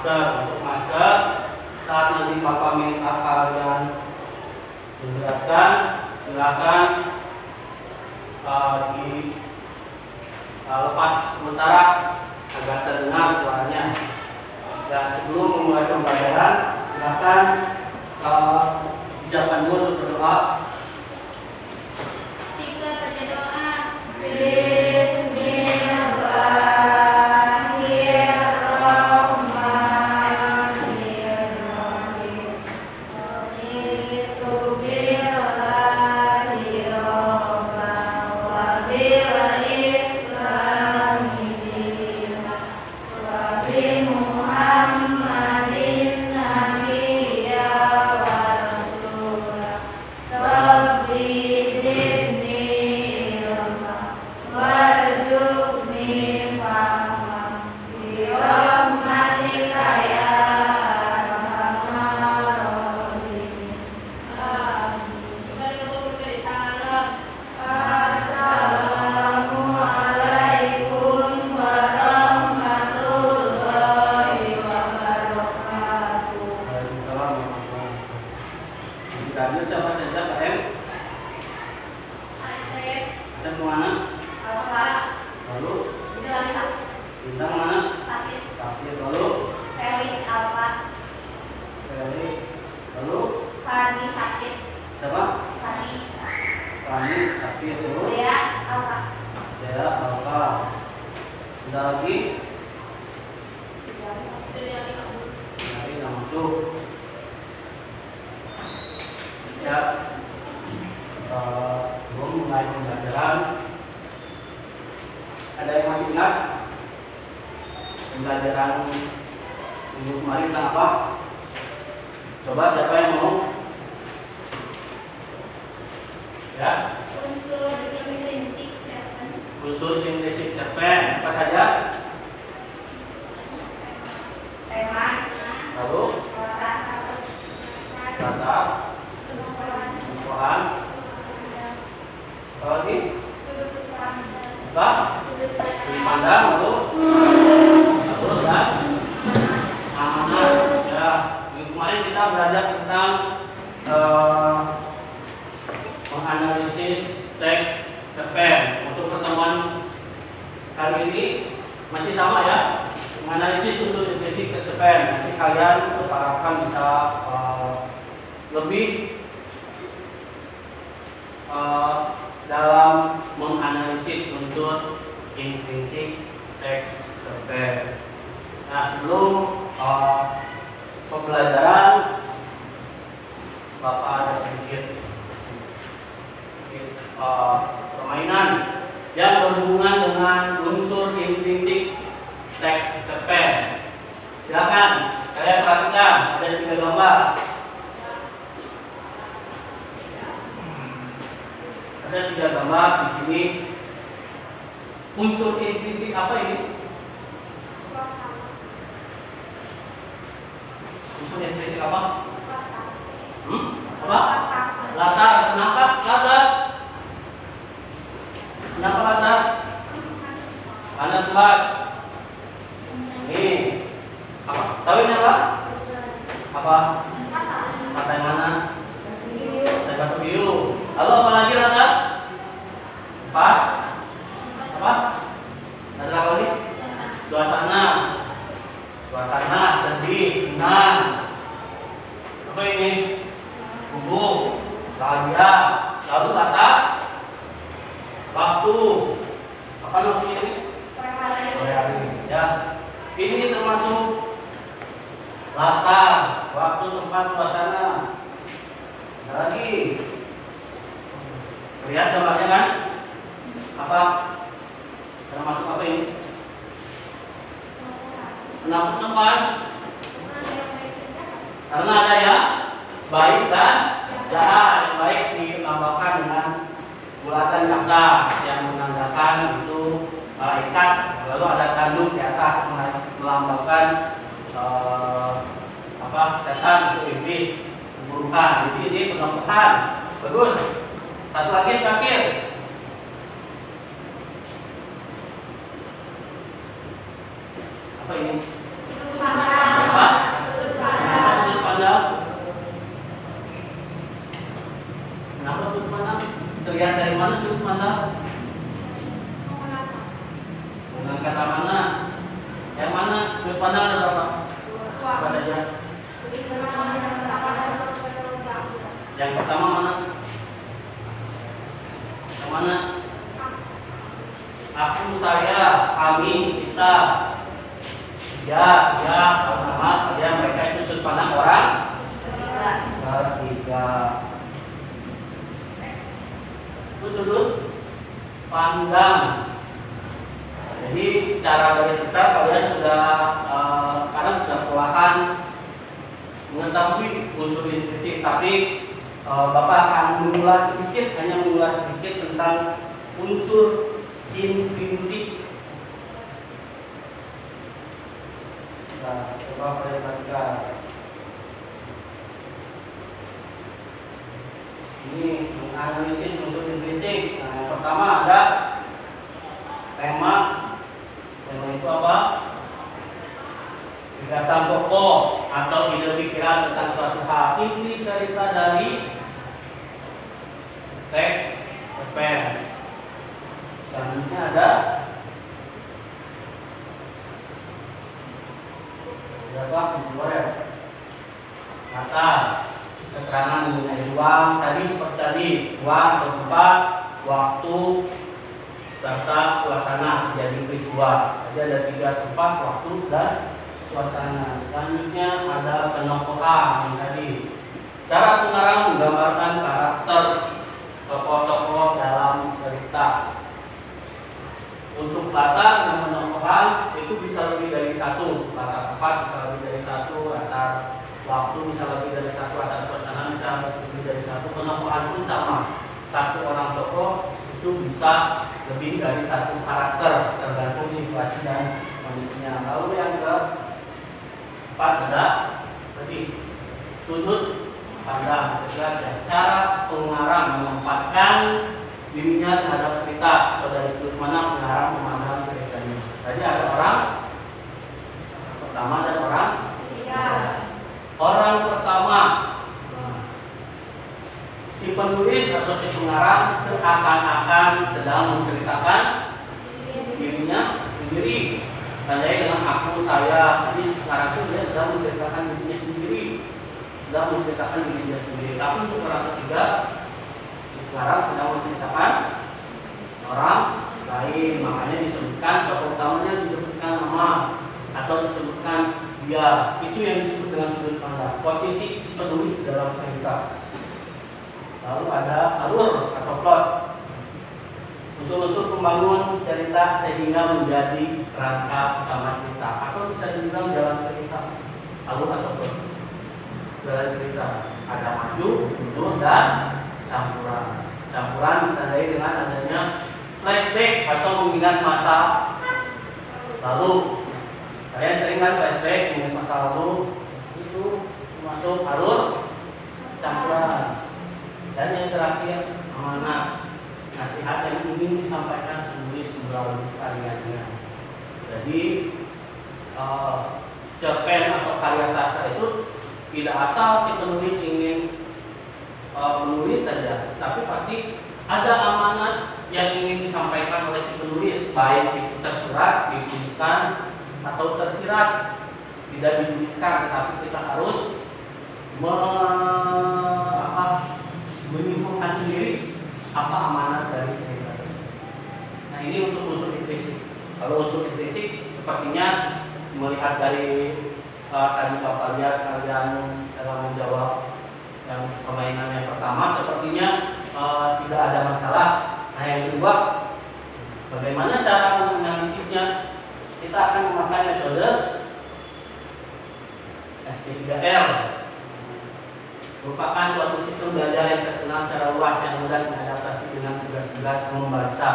masker. Untuk masker, saat nanti Bapak minta kalian menjelaskan, silakan lepas sementara agar terdengar suaranya. Dan sebelum memulai pembelajaran, silakan siapkan dulu untuk berdoa. Kita baca doa. Sebelum mulai pembelajaran, ada yang masih ingat pembelajaran minggu kemarin tentang apa? Coba siapa yang mau? Ya? Unsur intrinsik cerpen. Unsur intrinsik cerpen apa saja? Tema. Lalu? Kata. Tumpuan. Apa lagi? Apa? Sudut pandang. Lalu dan amanat. Ya. Kemarin kita belajar tentang menganalisis teks cerpen. Untuk pertemuan kali ini masih sama ya, menganalisis unsur intrinsik cerpen. Nanti kalian harapkan bisa lebih dalam menganalisis unsur intrinsik teks cerpen. Nah, sebelum pembelajaran, Bapak ada sedikit permainan yang berhubungan dengan unsur intrinsik teks cerpen. Silakan kalian perhatikan, ada 3 gambar. Ada 3 gambar di sini. Unsur intrinsik apa ini? Unsur intrinsik apa? Apa? Latar. Kenapa latar? Kenapa latar? Karena tempat. Ini apa? Tahu ini apa? Apa? Kata yang mana? Kata batu biru. Lalu apa lagi latar? Apa? Apa? Ada apa lagi? Suasana. Suasana sedih, senang. Apa ini? Kubu, bahagia. Lalu kata waktu. Apa maksudnya ini? Hari. Ya. Ini termasuk latar, waktu, tempat, suasana. Ada lagi. Lihat gambarnya kan? Apa? Termasuk apa ini? Kenapa tempat? Karena ada ya baik dan jahat. Yang baik dilambangkan dengan bulatan kata yang menandakan itu malaikat. Lalu ada tanduk di atas melambangkan setan itu iblis, keburukan. Jadi ini penampilan bagus. Satu lagi yang terakhir. Apa ini? Apa? saja. Yang pertama mana? Yang mana? Aku, saya, kami, kita. Ya, kalau nama dia mereka itu sudut pandang orang ketiga. Itu sudut pandang. Jadi secara garis besar kalian sudah sekarang sudah perlahan mengetahui unsur intrinsik, tapi Bapak akan mengulas sedikit, hanya mengulas sedikit tentang unsur intrinsik. Nah, coba perhatikan. Ini menganalisis unsur intrinsik. Nah, yang pertama ada tema. Tema itu apa? Gagasan pokok atau ide pikiran tentang suatu hal. Inti cerita dari teks cerpen. Selanjutnya ada apa? Kata keterangan mengenai ruang tadi seperti tadi, ruang, tempat, waktu, serta suasana jadi peristiwa. Jadi ada 3 tempat, waktu, dan suasana. Selanjutnya ada penokohan yang tadi. Cara pengarang menggambarkan karakter tokoh-tokoh dalam cerita. Untuk latar dan penokohan itu bisa lebih dari satu. Latar tempat bisa lebih dari satu, latar waktu bisa lebih dari satu, latar suasana bisa lebih dari satu. Penokohan pun sama. Satu orang tokoh itu bisa lebih dari satu karakter, tergantung situasi dan kondisinya. Lalu yang keempat ada tadi sudut pandang. Cara pengarang menempatkan dirinya terhadap cerita atau dari sudut mana pengarang memandang ceritanya. Tadi ada orang pertama dan orang ketiga. Orang pertama, si penulis atau si pengarang seakan-akan sedang menceritakan dirinya sendiri. Tandai dengan aku, saya. Jadi pengarang itu dia sedang menceritakan dirinya sendiri, sedang menceritakan dirinya sendiri. Tapi untuk orang ketiga, pengarang sedang menceritakan orang lain. Makanya disebutkan tokoh utamanya, disebutkan nama atau disebutkan dia. Itu yang disebut dengan sudut pandang, posisi si penulis dalam cerita. Lalu ada alur atau plot, unsur-unsur pembangun cerita sehingga menjadi rangka utama cerita, atau bisa dibilang jalan cerita. Alur atau plot, jalan cerita. Ada maju, mundur, dan campuran. Campuran ditandai dengan adanya flashback atau mengingat masa lalu. Kalian sering kan flashback, mengingat masa lalu, itu masuk alur campuran. Dan yang terakhir, amanat, nasihat yang ingin disampaikan penulis melalui karyanya. Jadi cerpen atau karya sastra itu tidak asal si penulis ingin menulis saja, tapi pasti ada amanat yang ingin disampaikan oleh si penulis, baik itu tersurat, dituliskan, atau tersirat. Tidak dituliskan, tetapi kita harus menyimpulkan sendiri apa amanat dari cerita. Nah, ini untuk unsur intrinsik. Kalau unsur intrinsik sepertinya melihat dari tadi Bapak lihat kalian dalam menjawab yang permainan yang pertama, sepertinya tidak ada masalah. Nah, yang kedua, bagaimana cara menganalisisnya? Kita akan memakai metode SP3R. Merupakan suatu sistem belajar yang terkenal secara luas yang mudah diadaptasi dengan tugas-tugas membaca.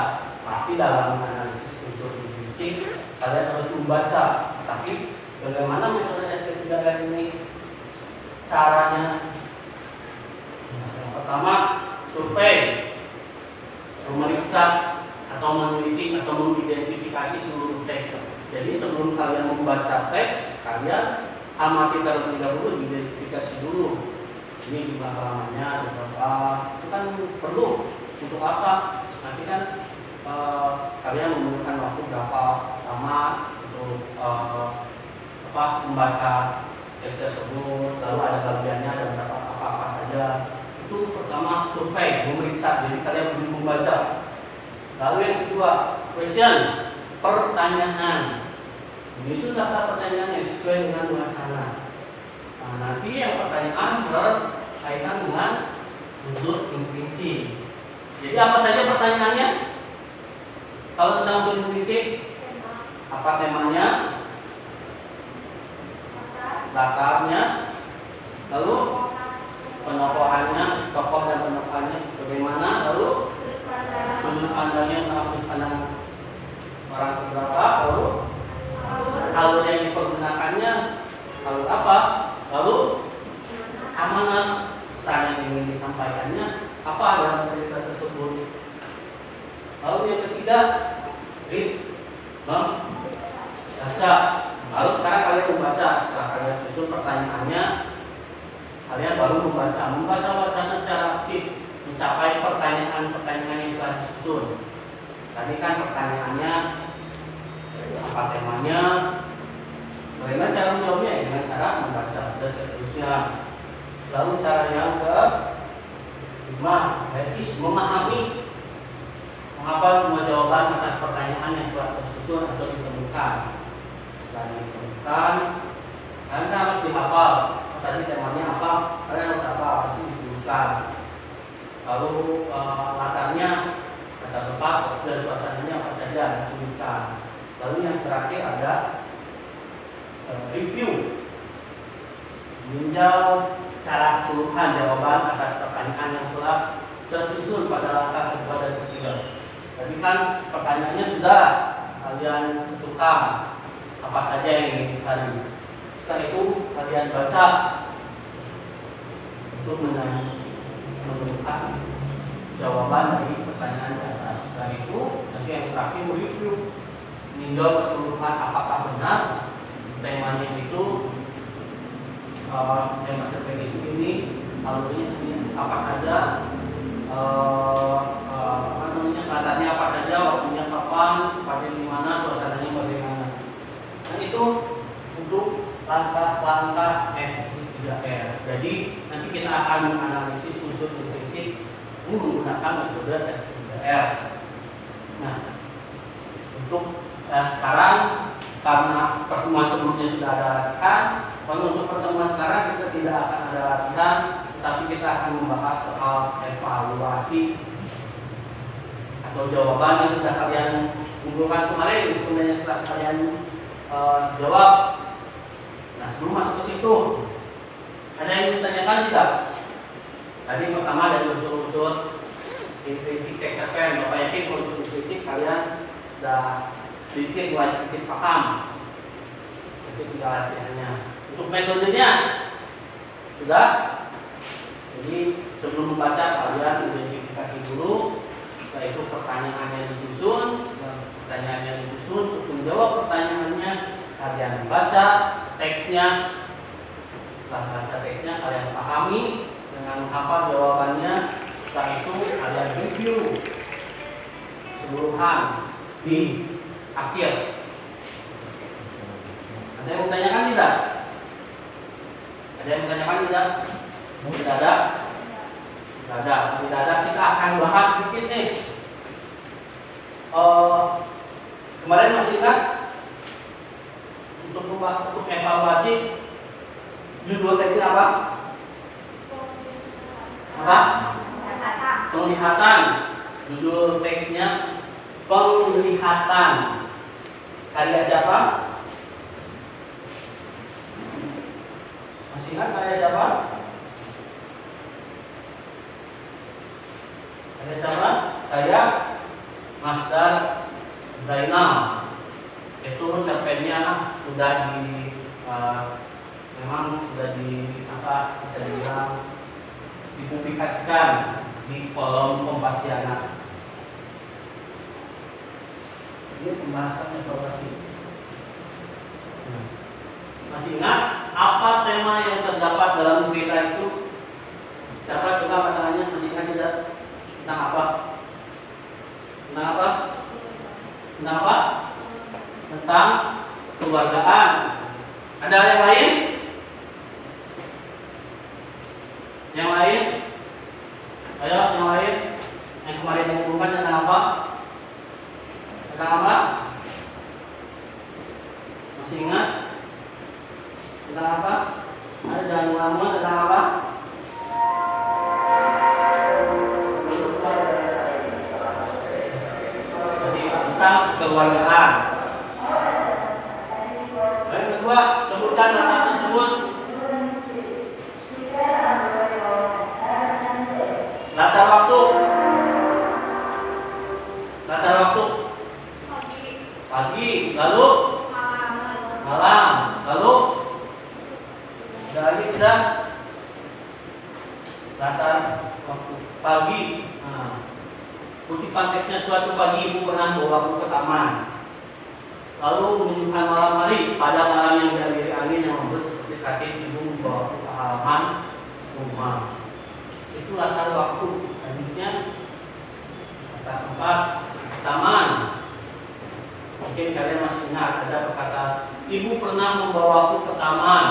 Pasti dalam menganalisis unsur intrinsik kalian harus membaca. Tapi bagaimana metode SP3R ini caranya? Yang pertama, survei, memeriksa atau meneliti atau mengidentifikasi seluruh teks. Jadi sebelum kalian membaca teks, kalian amati terlebih dahulu, identifikasi dulu. Ini di halamannya, di berapa, itu kan perlu untuk apa? Nanti kan kalian membutuhkan waktu berapa lama untuk membaca teks tersebut, lalu ada bagiannya dan apa saja. Itu pertama survei, memeriksa, jadi kalian belum membaca. Lalu yang kedua, question, pertanyaan. Menyusun daftar pertanyaan yang sesuai dengan wacana. Nah, nanti yang pertanyaan berkaitan dengan unsur intrinsik. Jadi apa saja pertanyaannya? Kalau tentang unsur intrinsik, apa temanya? Latarnya, lalu penokohannya, tokoh dan penokohannya bagaimana, lalu sudut pandangnya tentang sudut pandang orang keberapa, lalu alur yang dipergunakannya, lalu apa, lalu amanat pesan yang ingin disampaikannya apa dalam cerita tersebut. Lalu yang ketiga, read, membaca. Lalu sekarang kalian membaca, setelah kalian susun pertanyaannya, kalian baru membaca wacana secara aktif, mencapai pertanyaan-pertanyaan yang telah disusun. Tadi kan pertanyaannya apa temanya, bagaimana cara menjawabnya, dengan cara membaca dan seterusnya. Lalu cara yang kelima, yaitu memahami, menghafal semua jawaban atas pertanyaan yang telah tersusun atau ditemukan. Dan ditemukan, kalian harus dihafal. Tadi temanya apa, kalian harus hafal, itu dituliskan. Lalu latarnya, latar tempat dan suasananya apa saja dituliskan. Lalu yang terakhir ada review, meninjau secara keseluruhan jawaban atas pertanyaan yang telah tersusun pada langkah kedua dan ketiga. Tadi kan pertanyaannya sudah kalian tentukan apa saja yang ingin dicari. Setelah itu kalian baca untuk menemukan jawaban dari pertanyaan di atas. Setelah itu nanti yang terakhir review, meninjau keseluruhan apakah benar temanya itu tema survei itu ini, alurnya ini apa saja, latarnya apa saja, waktunya kapan, tempatnya di mana, suasananya bagaimana. Dan itu untuk langkah-langkah S3R. Jadi nanti kita akan menganalisis unsur intrinsik ini menggunakan metode S3R. Nah, untuk sekarang karena pertemuan sebelumnya sudah ada latihan, kalau untuk pertemuan sekarang kita tidak akan ada latihan, tetapi kita akan membahas soal evaluasi atau jawaban yang sudah kalian kumpulkan kemarin. Sebenarnya setelah kalian jawab. Nah, sebelum masuk ke situ, ada yang ditanyakan tidak? Tadi pertama dari unsur-unsur intrinsik teks cerpen. Bapak yakin unsur intrinsik kalian sudah sedikit paham. Itu tinggal latihannya. Untuk metodenya sudah. Jadi sebelum membaca kalian identifikasi dulu, setelah itu pertanyaannya disusun, untuk menjawab pertanyaannya kalian baca teksnya. Setelah baca teksnya kalian pahami dengan menghafal jawabannya. Setelah itu kalian review keseluruhan di akhir. Ada yang menanyakan tidak? Ada yang menanyakan tidak? Tidak ada? Tidak ada. Kita akan bahas sedikit nih. Kemarin masih ingat untuk evaluasi judul teksnya apa? Apa? Penglihatan. Judul teksnya penglihatan. Karya siapa? Masih ingat karya siapa? Karya siapa? Karya Master Zainal. Itu cerpennya sudah memang sudah bisa dibilang dipublikasikan di kolom Kompasiana. Ini pembahasan evaluasi. Masih ingat apa tema yang terdapat dalam cerita itu? Siapa coba masalahnya masih ingat tidak? Tentang apa? Tentang apa? Tentang apa? Tentang keluargaan. Ada yang lain? Yang lain? Ayo, yang lain. Yang kemarin mengumumkan tentang apa? Tentang apa? Masih ingat? Tentang apa? Ada jangan ngelamun tentang apa? Jadi tentang kekeluargaan. Yang kedua, sebutkan kata tersebut. Latar waktu. Latar waktu. Pagi. Lalu malam. Lalu dari tidak latar waktu pagi. Kutipan teksnya suatu pagi ibu pernah membawaku ke taman. Lalu menunjukkan malam hari. Pada malam yang dialiri angin yang lembut seperti sakit, ibu membawaku ke halaman rumah. Itu latar waktu. Selanjutnya latar tempat taman. Mungkin kalian masih ingat ada perkataan ibu pernah membawaku ke taman.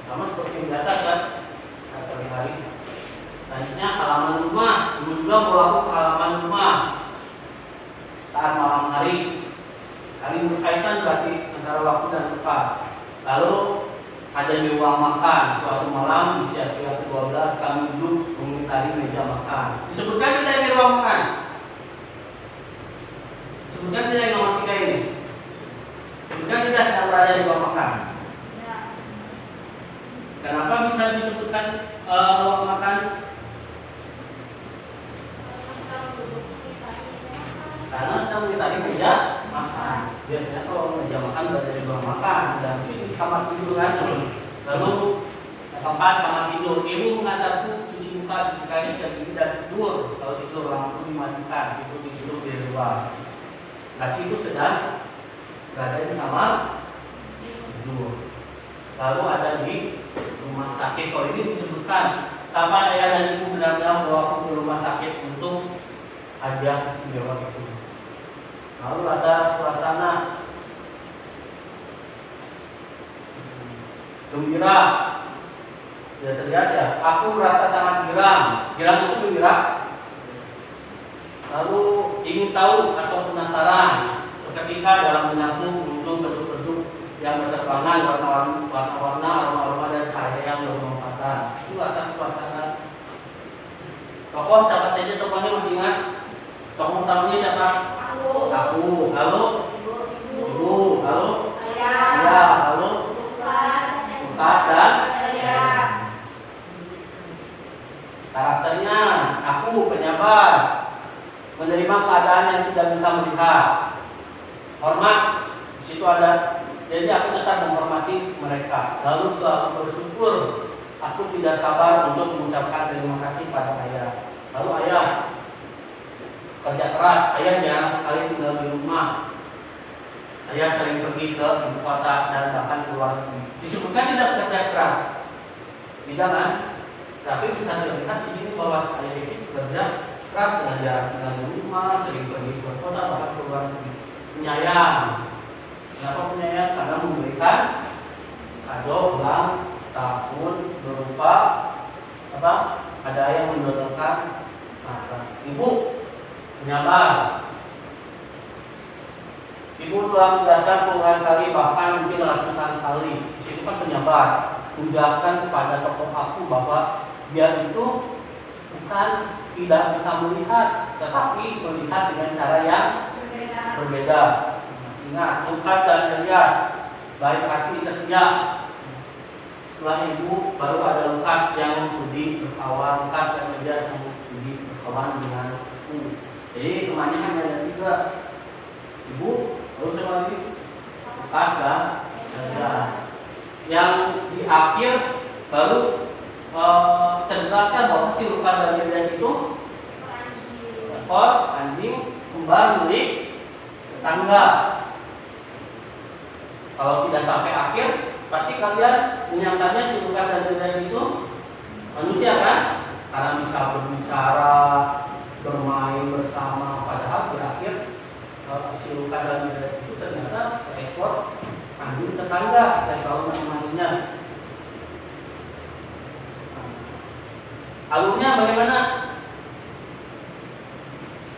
Sama seperti yang di atas kan, kata hari. Selanjutnya halaman rumah. Ibu juga membawaku ke halaman rumah saat malam hari. Kali berkaitan berarti antara waktu dan tempat. Lalu ada di ruang makan. Suatu malam di usia ke-12 kami duduk mengitari meja makan. Disebutkan tidak di ruang makan. Disebutkan tidak yang nomor 3 ini. Disebutkan tidak sedang berada di ruang makan. Kenapa bisa disebutkan ruang makan? Karena sedang mengitari meja makan. Biasanya kalau meja makan berada di ruang makan dan di kamar tidur kan. Lalu tempat kamar tidur. Ibu mengantarku cuci muka, cuci kain, dan tidur. Kalau tidur lampu dimatikan, itu tidur di luar. Kaki itu sedang berada di kamar tidur. Lalu ada di rumah sakit. Kalau ini disebutkan sama ayah dan ibu benar-benar bawa aku ke rumah sakit untuk hadiah istimewa itu. Lalu ada suasana gembira. Sudah terlihat ya. Aku merasa sangat girang. Girang itu gembira. Lalu ingin tahu atau penasaran. Seketika dalam benakku muncul keduk-keduk yang berterbangan warna-warna, aroma-aroma dan cahaya yang berlompatan. Itu atas suasana. Tokoh siapa saja tokohnya masih ingat? Tokoh utamanya siapa? Aku. Lalu ibu. Lalu ayah. Lalu Lukas dan karakternya aku penyabar, menerima keadaan yang tidak bisa melihat. Hormat, di situ ada. Jadi aku tetap menghormati mereka. Lalu selalu bersyukur. Aku tidak sabar untuk mengucapkan terima kasih pada ayah. Lalu ayah kerja keras. Ayah jarang sekali tinggal di rumah. Ayah sering pergi ke ibu kota dan bahkan keluar negeri. Disebutkan tidak kerja keras, tidak kan? Tapi bisa dilihat di sini bahwa ayah itu kerja keras dengan jarang tinggal di rumah, sering pergi ke kota bahkan keluar negeri. Penyayang. Kenapa penyayang? Karena memberikan kado ulang tahun berupa apa? Ada yang mendonorkan mata. Ibu penyabar. Ibu telah menjelaskan puluhan kali bahkan mungkin ratusan kali. Di situ kan penyabar, menjelaskan kepada tokoh aku bahwa dia itu bukan tidak bisa melihat, tetapi melihat dengan cara yang berbeda. Ingat, Lukas dan Elias baik hati setia. Setelah ibu baru ada Lukas yang studi berkawan, Lukas dan Elias yang studi berkawan denganku. Jadi temannya kan ada 3. Ibu, lalu sama lagi Lukas dan Elias. Yang di akhir baru terjelaskan bahwa si Lukas dan Elias itu ekor anjing kembar milik tetangga. Kalau tidak sampai akhir, pasti kalian menyangkanya si Lukas dan Elias itu manusia kan? Karena bisa berbicara, bermain bersama. Padahal di akhir si Lukas dan Elias itu ternyata seekor anjing tetangga yang selalu menemaninya. Alurnya bagaimana?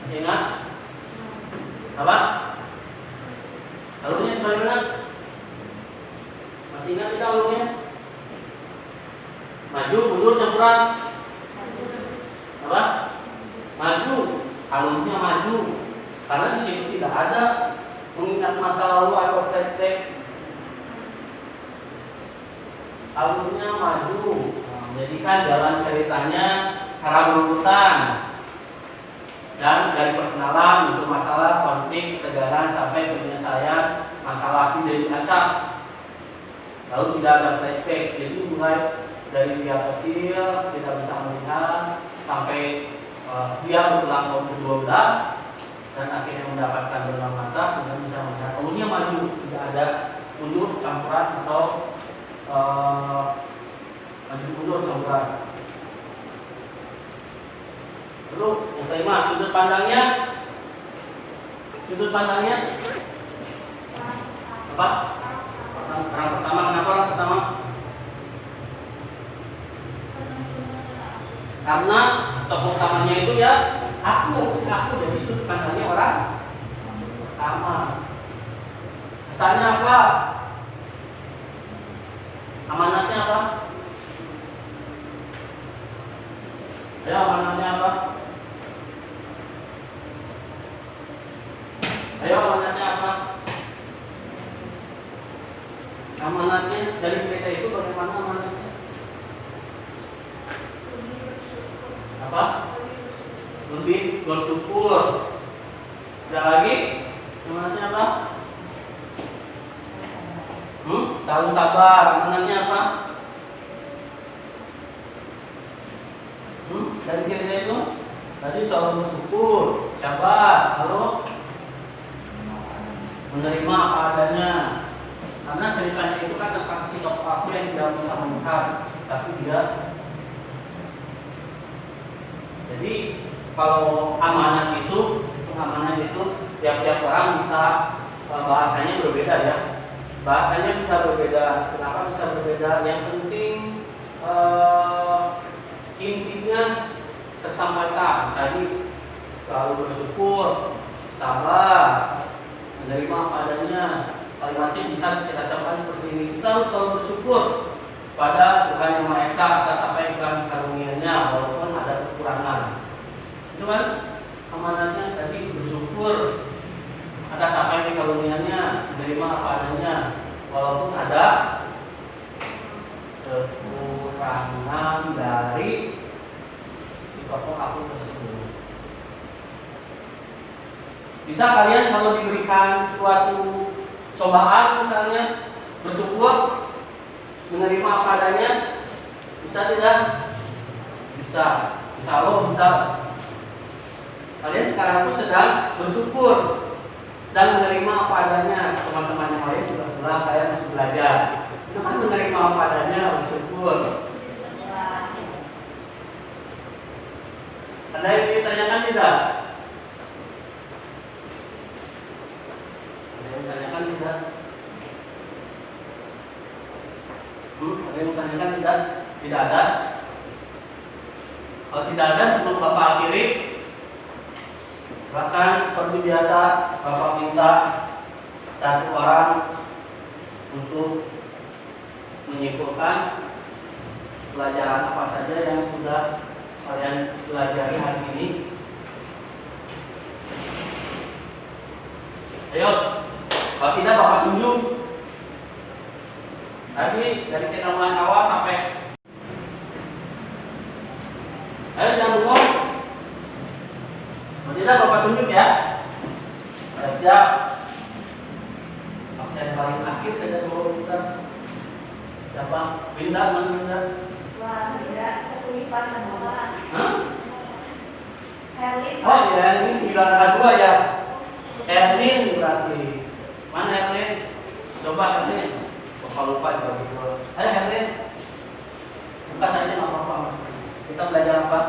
Masih ingat? Apa? Alurnya bagaimana? Masih ingat tidak alurnya? Maju, mundur, campuran. Apa? Maju. Alurnya maju. Karena di situ tidak ada mengingat masa lalu atau flashback. Alurnya maju. Jadi kan jalan ceritanya secara berurutan. Dan dari perkenalan, muncul masalah, konflik, ketegangan sampai penyelesaian masalah tidak acak. Lalu tidak ada flashback. Jadi mulai dari dia kecil tidak bisa melihat sampai dia berulang tahun ke-12 dan akhirnya mendapatkan bola mata sehingga bisa melihat. Alurnya maju, tidak ada mundur, campuran atau maju mundur campuran. Lalu yang kelima, sudut pandangnya. Sudut pandangnya apa? Orang pertama, kenapa orang pertama? Karena tokoh utamanya itu ya aku, jadi sudut pandangnya orang pertama. Kesannya apa? Amanatnya apa? Ayo, amanatnya apa? Ayo, amanatnya apa? Amanatnya dari cerita itu bagaimana amanatnya? Apa? Lebih bersyukur. Ada lagi? Amanatnya apa? Selalu sabar. Amanatnya apa? Dari cerita itu tadi selalu bersyukur, sabar, lalu menerima apa adanya. Karena ceritanya itu kan tentang si tokoh aku yang tidak bisa melihat, tapi dia. Jadi kalau amanat itu tiap-tiap orang bisa bahasanya berbeda ya. Bahasanya bisa berbeda. Kenapa bisa berbeda? Yang penting intinya tersampaikan. Tadi selalu bersyukur, sabar, menerima apa adanya. Kalimatnya bisa kita sampaikan seperti ini. Kita harus selalu bersyukur pada Tuhan Yang Maha Esa atas apa yang telah karunia-Nya, walaupun ada kekurangan. Itu kan amanatnya tadi, bersyukur atas apa yang karunia-Nya, menerima apa adanya, walaupun ada kekurangan dari si tokoh aku tersebut. Bisa kalian kalau diberikan suatu cobaan misalnya bersyukur, menerima apa adanya, bisa tidak? Bisa. Insya Allah bisa. Kalian sekarang pun sedang bersyukur, sedang menerima apa adanya. Teman-teman yang lain sudah pulang, kalian masih belajar. Itu kan menerima apa adanya, bersyukur. Ada yang ditanyakan tidak? Ada yang ditanyakan tidak? Ada yang ditanyakan tidak? Tidak ada. Kalau tidak ada, sebelum Bapak akhiri, bahkan seperti biasa Bapak minta satu orang untuk menyimpulkan pelajaran apa saja yang sudah kalian pelajari hari ini. Ayo, kalau tidak Bapak tunjuk. Tadi dari kita mulai awal sampai. Ayo jangan bengong. Kalau tidak Bapak tunjuk ya. Siap. Absen paling akhir saja dulu kita. Siapa? Winda, mana Winda? Wah, tidak kesulitan menolak. Hah? Herlin. Oh ya, ini 9A2 ya. Erlin berarti. Mana Erlin? Coba Erlin. Bapak lupa juga. Ayo Erlin. Buka saja nggak apa-apa. Kita belajar apa?